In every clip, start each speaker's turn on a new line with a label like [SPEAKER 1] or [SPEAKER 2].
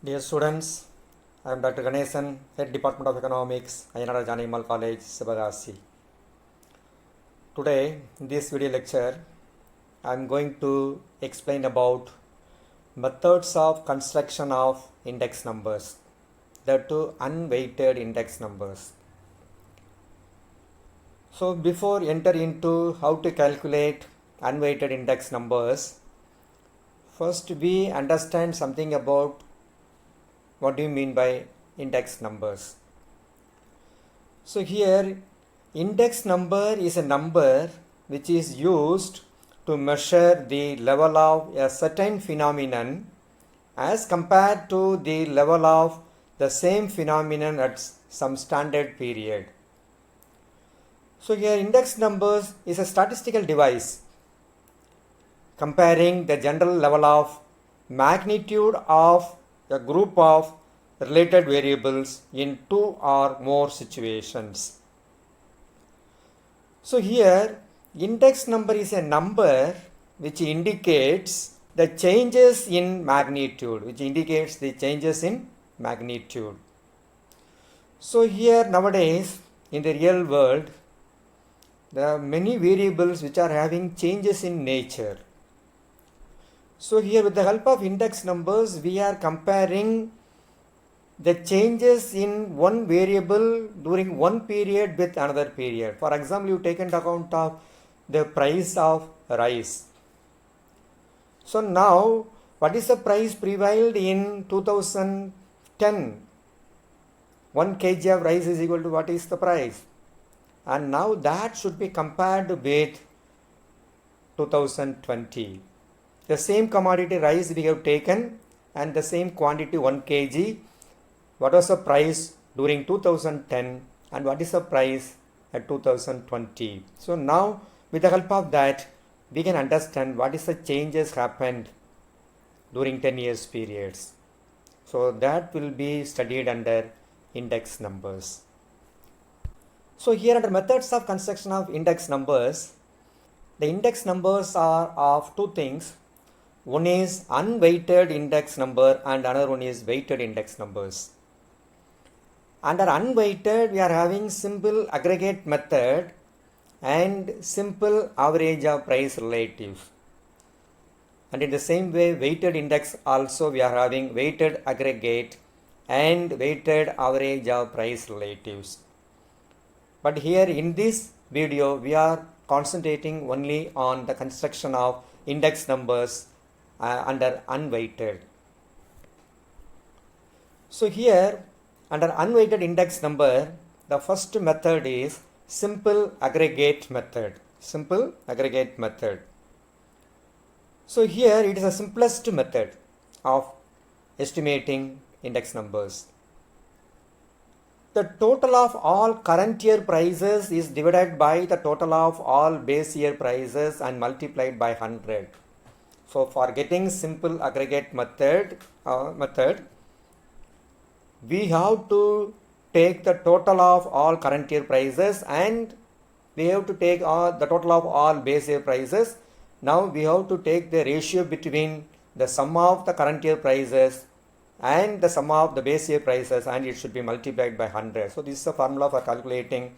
[SPEAKER 1] Dear students, I am Dr. Ganesan, Head Department of Economics, Ayanada Janimal College, Sivagasi. Today, in this video lecture, I am going to explain about methods of construction of index numbers, that too unweighted index numbers. So before enter into how to calculate unweighted index numbers, first we understand something about what do you mean by index numbers. So here index number is a number which is used to measure the level of a certain phenomenon as compared to the level of the same phenomenon at some standard period. So here index numbers is a statistical device comparing the general level of magnitude of a group of related variables in two or more situations. So here index number is a number which indicates the changes in magnitude, So here nowadays in the real world there are many variables which are having changes in nature. So here with the help of index numbers we are comparing the changes in one variable during one period with another period. For example, you take into account of the price of rice. So now what is the price prevailed in 2010? 1 kg of rice is equal to what is the price? And now that should be compared with 2020. The same commodity rice we have taken and the same quantity 1 kg. What was the price during 2010 and what is the price at 2020? So now with the help of that we can understand what is the changes happened during 10 years periods. So that will be studied under index numbers. So here under methods of construction of index numbers, the index numbers are of two things. One is unweighted index number and another one is weighted index numbers. Under unweighted, we are having simple aggregate method and simple average of price relatives. And in the same way, weighted index also we are having weighted aggregate and weighted average of price relatives. But here in this video, we are concentrating only on the construction of index numbers under unweighted. So here under unweighted index number, the first method is simple aggregate method. So here it is the simplest method of estimating index numbers. The total of all current year prices is divided by the total of all base year prices and multiplied by 100. So for getting simple aggregate method, we have to take the total of all current year prices and we have to take the total of all base year prices. Now we have to take the ratio between the sum of the current year prices and the sum of the base year prices and it should be multiplied by 100. So this is the formula for calculating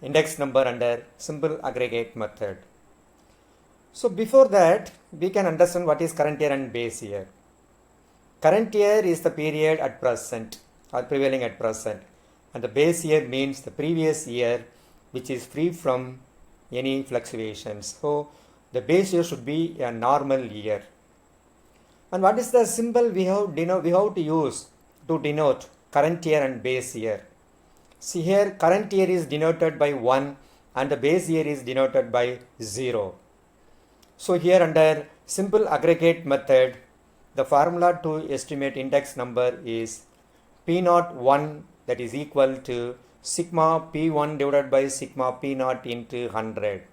[SPEAKER 1] index number under simple aggregate method. So before that we can understand what is current year and base year. Current year is the period at present or prevailing at present, and the base year means the previous year which is free from any fluctuations. So the base year should be a normal year. And what is the symbol we have to use to denote current year and base year? See here current year is denoted by 1 and the base year is denoted by 0. So here under simple aggregate method, the formula to estimate index number is P01 that is equal to sigma P1 divided by sigma P0 into 100.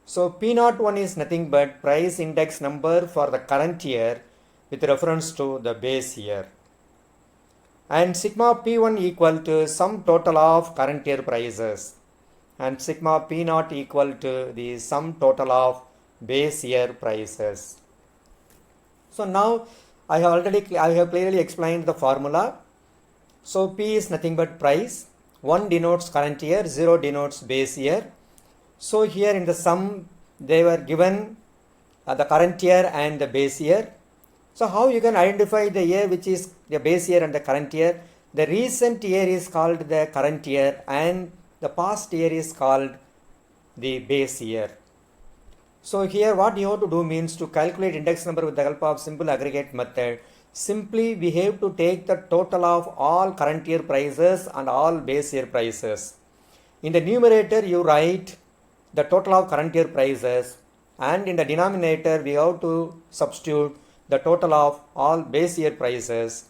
[SPEAKER 1] So P01 is nothing but price index number for the current year with reference to the base year. And sigma P1 equal to sum total of current year prices and sigma P0 equal to the sum total of base year prices. So now I have clearly explained the formula. So P is nothing but price. 1 denotes current year, 0 denotes base year. So here in the sum they were given the current year and the base year. So how you can identify the year which is the base year and the current year? The recent year is called the current year and the past year is called the base year. So here what you have to do means to calculate index number with the help of simple aggregate method. Simply we have to take the total of all current year prices and all base year prices. In the numerator you write the total of current year prices, and in the denominator we have to substitute the total of all base year prices,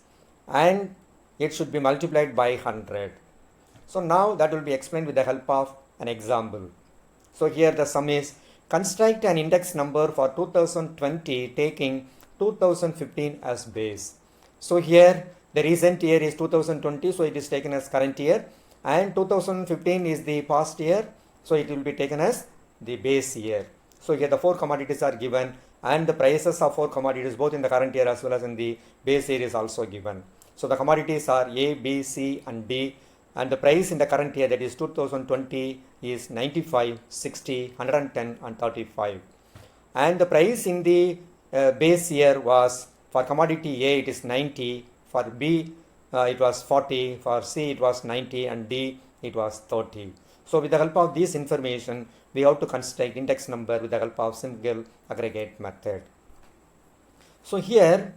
[SPEAKER 1] and it should be multiplied by 100. So now that will be explained with the help of an example. So here the sum is construct an index number for 2020 taking 2015 as base. So here the recent year is 2020, so it is taken as current year, and 2015 is the past year, so it will be taken as the base year. So here the 4 commodities are given and the prices of 4 commodities both in the current year as well as in the base year is also given. So the commodities are A, B, C and D, and the price in the current year, that is 2020, is 95, 60, 110 and 35. And the price in the base year was, for commodity A it is 90, for B it was 40, for C it was 90 and D it was 30. So with the help of this information we have to construct index number with the help of simple aggregate method. So here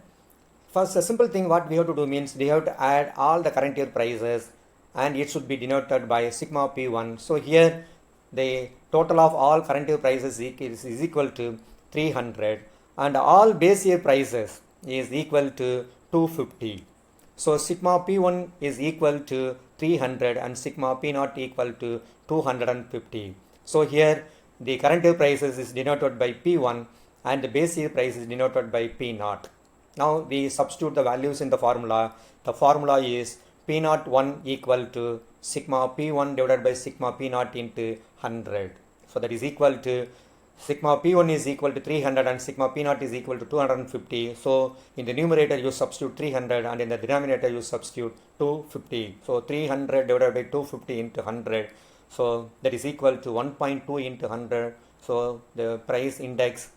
[SPEAKER 1] first a simple thing what we have to do means we have to add all the current year prices and it should be denoted by sigma P1. So here the total of all current year prices is equal to 300 and all base year prices is equal to 250. So sigma P1 is equal to 300 and sigma P0 equal to 250. So here the current year prices is denoted by P1 and the base year price is denoted by P0. Now we substitute the values in the formula. The formula is P0 1 equal to sigma P1 divided by sigma P0 into 100. So that is equal to sigma P1 is equal to 300 and sigma P0 is equal to 250. So in the numerator you substitute 300 and in the denominator you substitute 250. So 300 divided by 250 into 100. So that is equal to 1.2 into 100. So the price index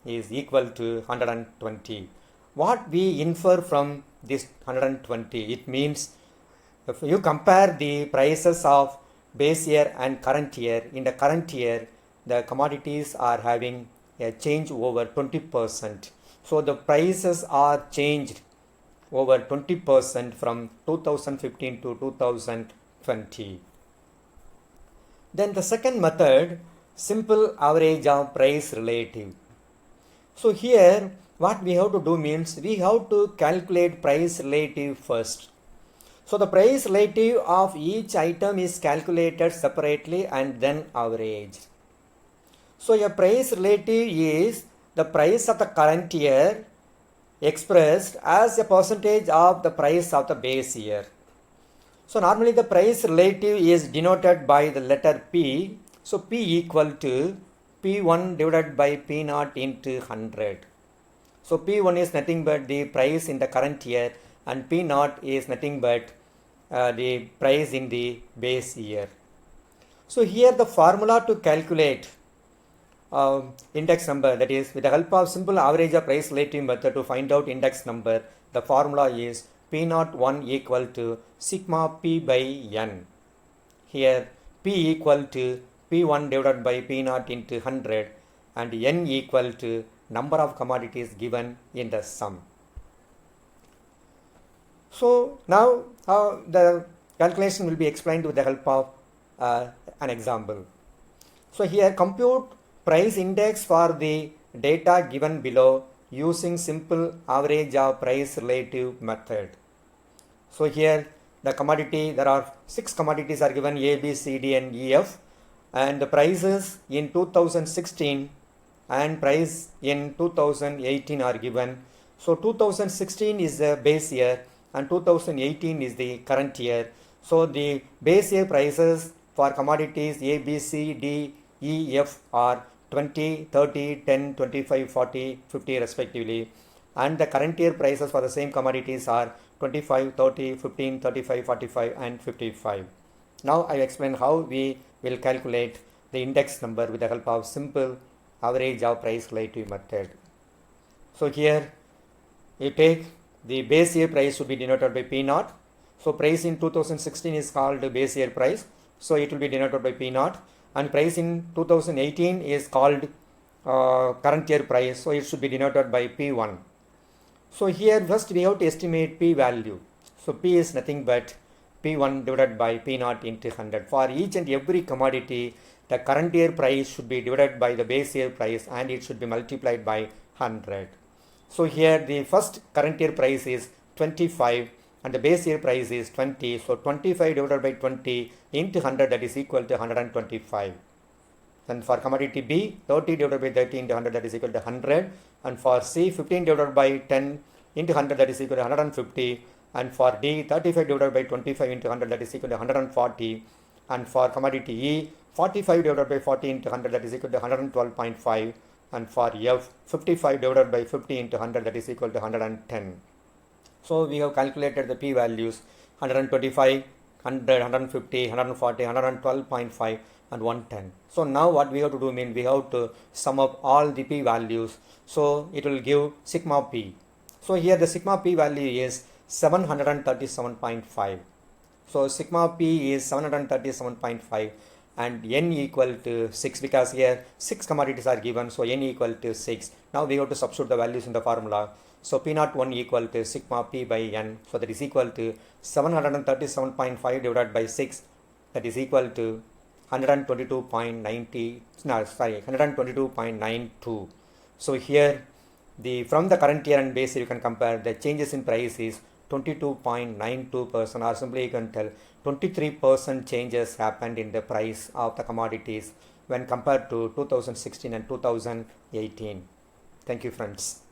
[SPEAKER 1] is equal to 120. What we infer from this 120? It means if you compare the prices of base year and current year, in the current year the commodities are having a change over 20%. So the prices are changed over 20% from 2015 to 2020. Then the second method, simple average of price relative. So here what we have to do means we have to calculate price relative first. So the price relative of each item is calculated separately and then averaged. So a price relative is the price of the current year expressed as a percentage of the price of the base year. So normally the price relative is denoted by the letter P. So P equal to P1 divided by P0 into 100. So P1 is nothing but the price in the current year and P0 is nothing but the price in the base year. So here the formula to calculate index number, that is with the help of simple average of price relative method to find out index number, the formula is P0 1 equal to sigma P by N. Here P equal to P1 divided by P0 into 100 and N equal to number of commodities given in the sum. So now the calculation will be explained with the help of an example. So here compute price index for the data given below using simple average of price relative method. So here the commodity, there are 6 commodities are given A, B, C, D and E, F, and the prices in 2016 and price in 2018 are given. So 2016 is the base year and 2018 is the current year. So the base year prices for commodities A, B, C, D, E, F are 20, 30, 10, 25, 40, 50 respectively. and the current year prices for the same commodities are 25, 30, 15, 35, 45 and 55. Now I explain how we will calculate the index number with the help of simple average of price relative method. So here you take the base year price should be denoted by P naught. So price in 2016 is called base year price. So it will be denoted by P naught, and price in 2018 is called current year price. So it should be denoted by P1. So here first we have to estimate P value. So P is nothing but P1 divided by P naught into 100. For each and every commodity, the current year price should be divided by the base year price and it should be multiplied by 100. So here the first current year price is 25 and the base year price is 20. So 25 divided by 20 into 100, that is equal to 125. Then for commodity B, 30 divided by 30 into 100, that is equal to 100. And for C, 15 divided by 10 into 100, that is equal to 150. And for D, 35 divided by 25 into 100, that is equal to 140. And for commodity E, 45 divided by 40 into 100, that is equal to 112.5. And for F, 55 divided by 50 into 100, that is equal to 110. So we have calculated the P values 125, 100, 150, 140, 112.5 and 110. So now what we have to do means we have to sum up all the P values. So it will give sigma P. So here the sigma P value is 737.5. So sigma P is 737.5 and N equal to 6 because here 6 commodities are given. So N equal to 6. Now we have to substitute the values in the formula. So P01 equal to sigma P by N. So that is equal to 737.5 divided by 6. That is equal to 122.92. So here from the current year and base year you can compare the changes in price is 22.92%, or simply you can tell 23% changes happened in the price of the commodities when compared to 2016 and 2018. Thank you friends.